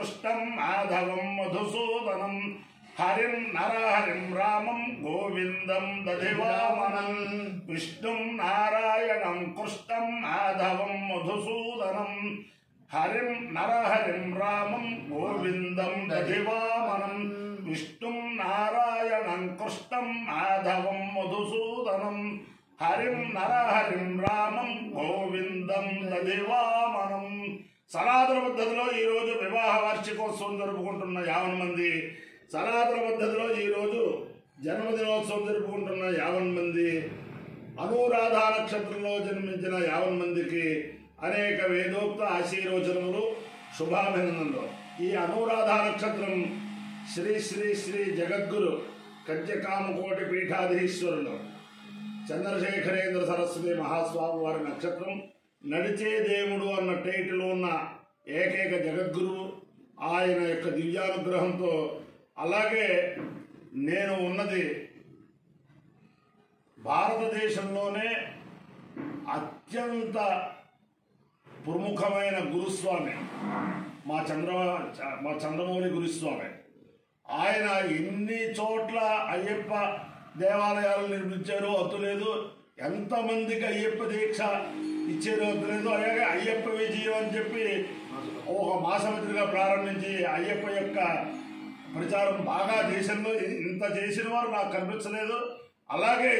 कृष्णं माधवं मधुसूदनं हरिं नरहरिं रामं गोविन्दं दधिवामनं विष्णुं नारायणं कृष्णं माधवं मधुसूदनं हरिं नरहरिं रामं गोविन्दं दधिवामनं विष्णुं नारायणं कृष्णं माधवं मधुसूदनं हरिं नरहरिं रामं गोविंदं दधिवामनं సనాతన పద్ధతిలో ఈ రోజు వివాహ వార్షికోత్సవం జరుపుకుంటున్న 50 మంది, సనాతన పద్ధతిలో ఈ రోజు జన్మదినోత్సవం జరుపుకుంటున్న 50 మంది, అనురాధ నక్షత్రంలో జన్మించిన 50 మందికి అనేక వేదోక్త ఆశీర్వచనములు, శుభాభినందనలు. ఈ అనురాధ నక్షత్రం శ్రీ శ్రీ శ్రీ జగద్గురు కంచకామకోటి పీఠాధీశ్వరులు చంద్రశేఖరేంద్ర సరస్వతి మహాస్వామి వారి నక్షత్రం. నడిచే దేవుడు అన్న టైటిల్ ఉన్న ఏకైక జగద్గురువు ఆయన యొక్క దివ్యానుగ్రహంతో. అలాగే నేను ఉన్నది భారతదేశంలోనే అత్యంత ప్రముఖమైన గురుస్వామి మా చంద్రమౌళి గురుస్వామి. ఆయన ఎన్ని చోట్ల అయ్యప్ప దేవాలయాలు నిర్మించారో అతులేదు, ఎంతమందికి అయ్యప్ప దీక్ష ఇచ్చారో అతులేదు. అలాగే అయ్యప్ప విజయం అని చెప్పి ఒక మాసపత్రిక ప్రారంభించి అయ్యప్ప యొక్క ప్రచారం బాగా దేశంలో ఇంత చేసిన వారు నాకు కనిపించలేదు. అలాగే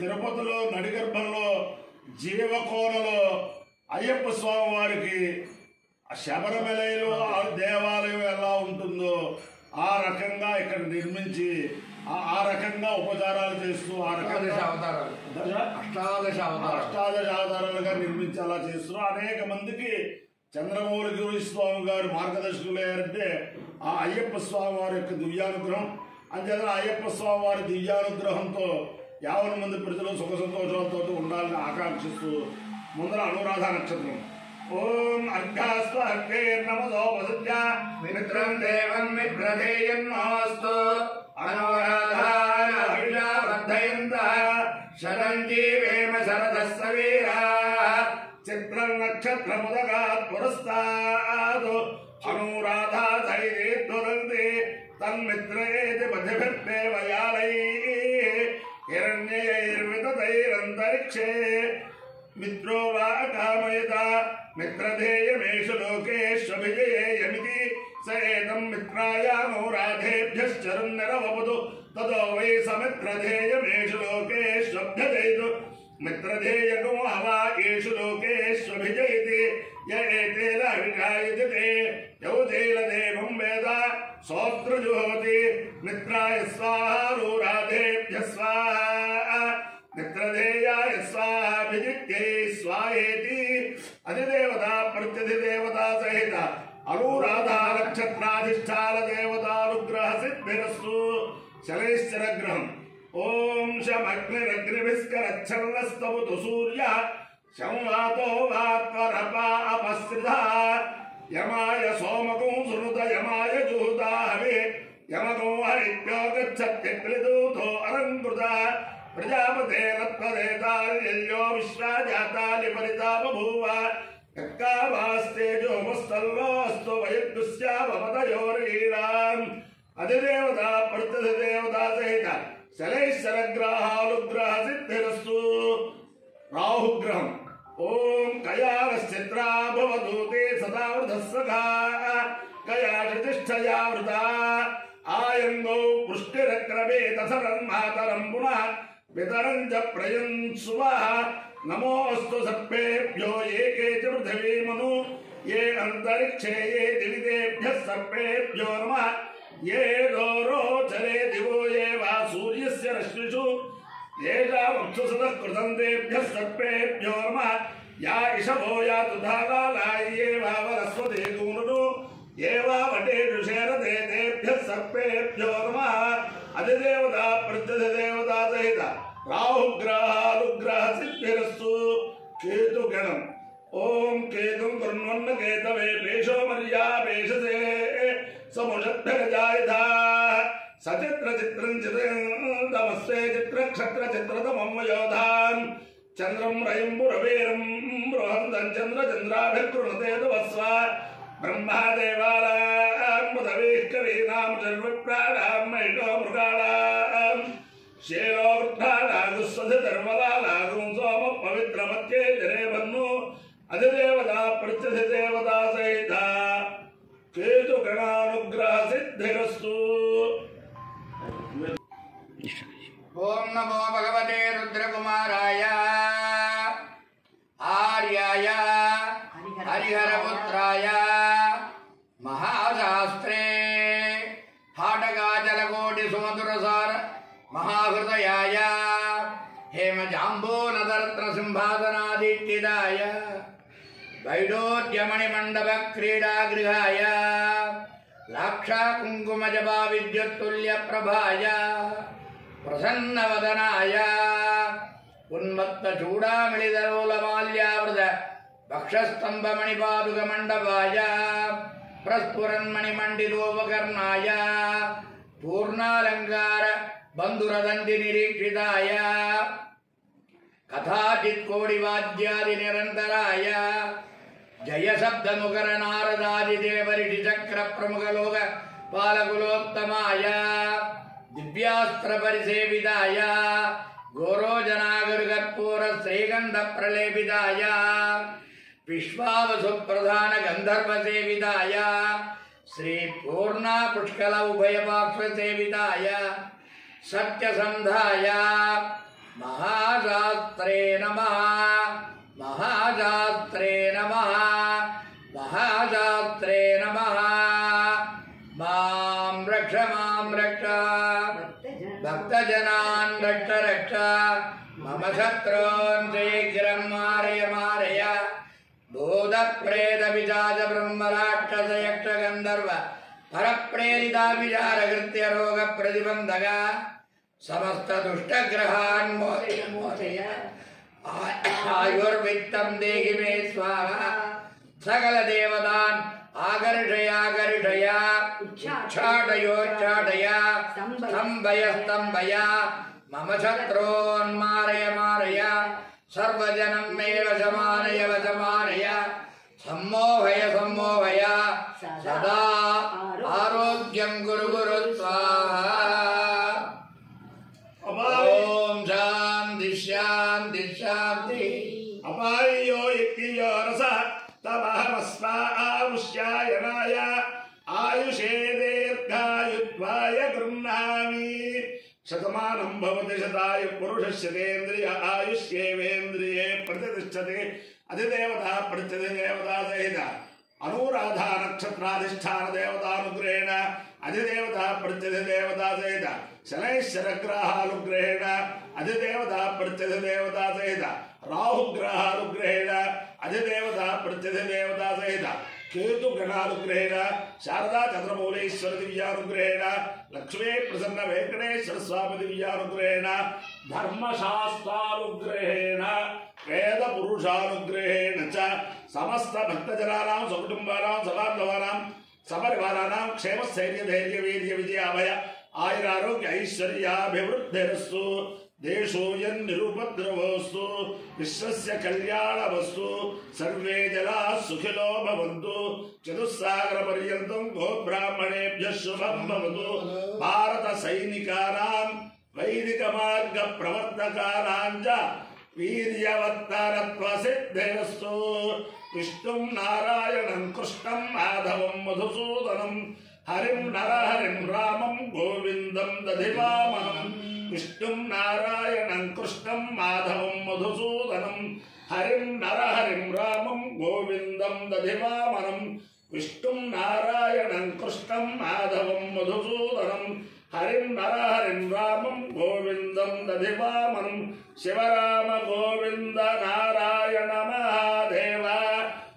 తిరుపతిలో నడిగర్భంలో జీవకోనలో అయ్యప్ప స్వామి వారికి శబరిమలలో ఆ దేవాలయం ఎలా ఉంటుందో ఆ రకంగా ఇక్కడ నిర్మించి ఆ రకంగా ఉపచారాలు చేస్తూ ఆ రకంగా అష్టాదశ అవతారాలుగా నిర్మించి అలా చేస్తూ అనేక మందికి చంద్రమౌళి గురు స్వామి గారు మార్గదర్శకులయ్యారంటే ఆ అయ్యప్ప స్వామి వారి యొక్క దివ్యానుగ్రహం. అంచేత అయ్యప్ప స్వామి వారి దివ్యానుగ్రహంతో 50 మంది ప్రజలు సుఖ సంతోషాలతో ఉండాలని ఆకాంక్షిస్తూ ముందర అనురాధ నక్షత్రం. ఓం అర్ఘాస్వ అర్ఘేర్నమసోపసృజ్య మిత్రం దేవం మిత్రధేయన్నోస్తు అనురాధావర్ధయంతః శరంజీవేమ శరదస్స వీరాః చిత్రం నక్షత్రముదగాత్ పురస్తాద్ అనురాధా సైరేద్దురంతి తన్మిత్రేతి పథిభిర్దేవయాలైః హిరణ్యైర్వితతైరంతరిక్షే మిత్రో వా కామయత మిత్రధేయమేషు లోకేష్వభిజయేయమితి స ఏతం మిత్రాయామో రాధేభ్యశ్చరున్నరవపదు తదో వై సమిత్రధేయమేషు లోకేష్వభ్యజయతు మిత్రధేయకో హవా ఏషు లోకేష్వభిజయతి య ఏతేన విజాయతే యౌతేన దేవం వేద సోత్రజుహోతి మిత్రాయ స్వాహా రాధేభ్య స్వాహా మిత్రధేయాయ స్వాభిజిత్యై స్వాహేతి. అధిదేవత ప్రత్యధిదేవత సహిత అనురాధా నక్షత్రాధిష్టాన దేవతానుగ్రహ సిద్ధిరస్తు. శనైశ్చరగ్రహం. ఓం శమగ్నిరగ్నిభిస్కరచ్చన్నస్తవతు సూర్య సంవాతో వాత్వరపా అపస్రిధ యమాయ సోమకం సునుత యమాయ జూతాహవే యమకో హరిభ్యో గచ్చత్యక్లిదూతో అలంకృత ప్రజాపతేనత్వదేతార్యో విశ్వాజాతాని పరితాపభూవ యక్కావాస్తేజోమస్తల్లోస్తు వయద్దుస్యామపదయోరీణాం. అధిదేవత ప్రత్యధిదేవత సహిత శనైశ్చరగ్రహానుగ్రహ సిద్ధిరస్తు. రాహుగ్రహం. ఓం కయాశ్చిత్రా భవదూతే సదావృతస్సఖా కయాతిష్టయా వృత ఆయంగో పుష్టిరక్రమే తసరన్మాతరం పునః వితరం చ ప్రయంసువః. నమోస్తు సర్పేభ్యో ఏకే చ పృథివీమను ఏ అంతరిక్షే ఏ దివితేభ్యః సర్పేభ్యో నమః. ఏ రోచరే దివో ఏ వా సూర్యస్య రశ్మిషు ఏషావక్షుసతః కృతం తేభ్యః సర్పేభ్యో నమః. యా ఇషభో యాతు ధారాలాయ ఏ వా వరస్వతే గూనుడు ఏ వా వటేషు శేరతే తేభ్యః సర్పేభ్యో నమః. అధిదేవత ప్రత్యధిదేవత సహిత రాహుగ్రహానుగ్రహ సిద్ధిరస్తు. కేతుగణం. ఓం కేతుం కృణ్వన్న కేతవే పేషో మర్యా పేషసే సముషద్భరజాయథ సచిత్ర చిత్రం చిత్రమస్వే చిత్రక్షత్ర చిత్రతమం వయోధాన్ చంద్రం రయంబురవేరం బృహంతం చంద్ర చంద్రాభికృణతే వస్వ బ్రహ్మదేవాలయ कवेः कवीनां सर्वप्राणां महिषो मृगाणां शेलो वृद्धानागुस्वधिधर्मदानागुं सोम पवित्रमत्ये जने बन्नु अधिदेवता प्रत्यधिदेवता सहिता केतुगणानुग्रह सिद्धिरस्तु। ओम नमो भगवते रुद्रकुमाराय आर्याय हरिहरपुत्राय महाशास्त्रे हाटकाचलकोटिसुमधुरसार महाहृदयाय हेमजाम्बूनदरत्नसिंहासनाधिष्ठिताय वैडोद्यमणिमण्डपक्रीडागृहाय लाक्षाकुङ्कुमजपा विद्युत्तुल्यप्रभाय प्रसन्नवदनाय उन्मत्तचूडामणिदलोलमाल्यावृत वक्षस्तम्भमणिपादुकमण्डपाय प्रस्फुरन्मणिमण्डितोपकर्णाय पूर्णालङ्कार बन्धुरदण्डिनिरीक्षिताय कथाचित्कोटिवाद्यादिनिरन्तराय जयशब्दमुखरनारदादिदेवऋषिचक्रप्रमुखलोक पालकुलोत्तमाय दिव्यास्त्रपरिसेविताय गोरोजनागरुकर्पूरश्रीगन्धप्रलेपिताय विश्वावसुप्रधानगन्धर्वसेविताय श्रीपूर्णा पुष्कल उभयपार्श्वसेविताय सत्यसन्धाय महाशास्त्रे नमः महाशास्त्रे नमः महाशास्त्रे नमः। मां रक्ष भक्तजनान् रक्ष रक्ष मम शत्रून् शीघ्रं मारय मारय। भूतप्रेतपिशाच ब्रह्मराक्षस यक्षगन्धर्व परप्रेरिता विचारकृत्य रोगप्रतिबन्धक समस्त दुष्टग्रहान् मोचय मोचय। आयुर्वित्तं देहि मे स्वाहा सकल देवतान् आकर्षय आकर्षय उच्चाटयोच्चाटय स्तम्भय स्तम्भय मम शत्रून् मारय मारय। सर्वजनं मे वशमानय वशमानय सम्मोहय सम्मोहय सदा आरोग्यं कुरु कुरु स्वाहा। ओम शांति शांति शांति। अपायो यज्ञयो रसः तमहमस्मामुष्यायनाय आयुषे दीर्घायुत्वाय गृह्णामि। शतमानं भवति शतायु पुरुषस्य तेन्द्रिय आयुष्येवेन्द्रिये प्रतिष्ठते। अधिदेवता प्रत्यधिदेवता सहित अनुराधा नक्षत्राधिष्ठान देवतानुग्रहेण अधिदेवता प्रत्यधिदेवता सहित शनैश्चरग्रहानुग्रहेण अधिदेवता प्रत्यधिदेवता सहित राहुग्रहानुग्रहेण अधिदेवता प्रत्यधिदेवता सहित केतुगणानुग्रहेण शारदा चंद्रमौलेश्वर दिव्यानुग्रहेण लक्ष्मी प्रसन्न वेंकटेश्वर स्वामी दिव्यानुग्रहेण धर्मशास्त्रानुग्रहेण वेद पुरुषानुग्रहेण च समस्त भक्तजनानां सकुटुम्बानां सबान्धवानां सपरिवाराणां क्षेम स्थैर्य धैर्य वीर्य विजय अभय आयुरारोग्य ऐश्वर्याभिवृद्धिरस्तु। देशोऽयन्निरुपद्रवोऽस्तु विश्वस्य कल्याणमस्तु। सर्वे जनाः सुखिनो भवन्तु। चतुस्सागरपर्यन्तं गोब्राह्मणेभ्यः शुभं भवतु। भारत सैनिकानां वैदिकमार्गप्रवर्तकानां च वीर्यवत्तरत्वसिद्धिरस्तु। विष्णुं नारायणं कृष्णं माधवं मधुसूदनं हरिं नरहरिं रामं गोविन्दं दधिवामनं। विष्णुं नारायणं कृष्णं माधवं मधुसूदनं हरिं नरहरिं रामं गोविन्दं दधिवामनं। विष्णुं नारायणं कृष्णं माधवं मधुसूदनं हरिं नरहरिं रामं गोविन्दं दधिवामनं। शिवराम गोविन्द नारायण महादेव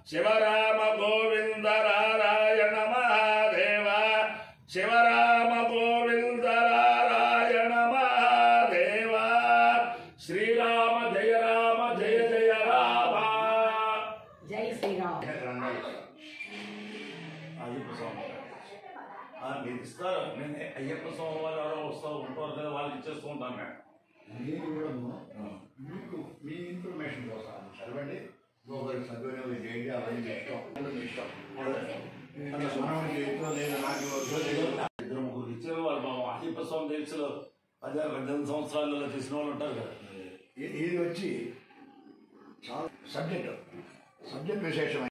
शिवराम गोविन्द नारायण महादेव शिवराम गोविन्द नारायण महादेव। श्रीराम जय जय राम। जय श्री राम। మీరు ఇస్తారు. నేను అయ్యప్ప స్వామి వారు ఎవరో వస్తూ ఉంటారు కదా, వాళ్ళకి ఇచ్చేస్తూ ఉంటాను నేను. నేను కూడా మీకు మీ ఇన్ఫర్మేషన్ కోసం చదవండి, ఒకరికి సద్వినియోగం చేయండి. అవన్నీ మీ ఇష్టం. మనకి చేతిలో లేదు నాకు పొలిటిక్స్లో 18 సంవత్సరాలలో చేసిన వాళ్ళు ఉంటారు కదా. ఇది వచ్చి చాలా సబ్జెక్ట్ విశేషమైన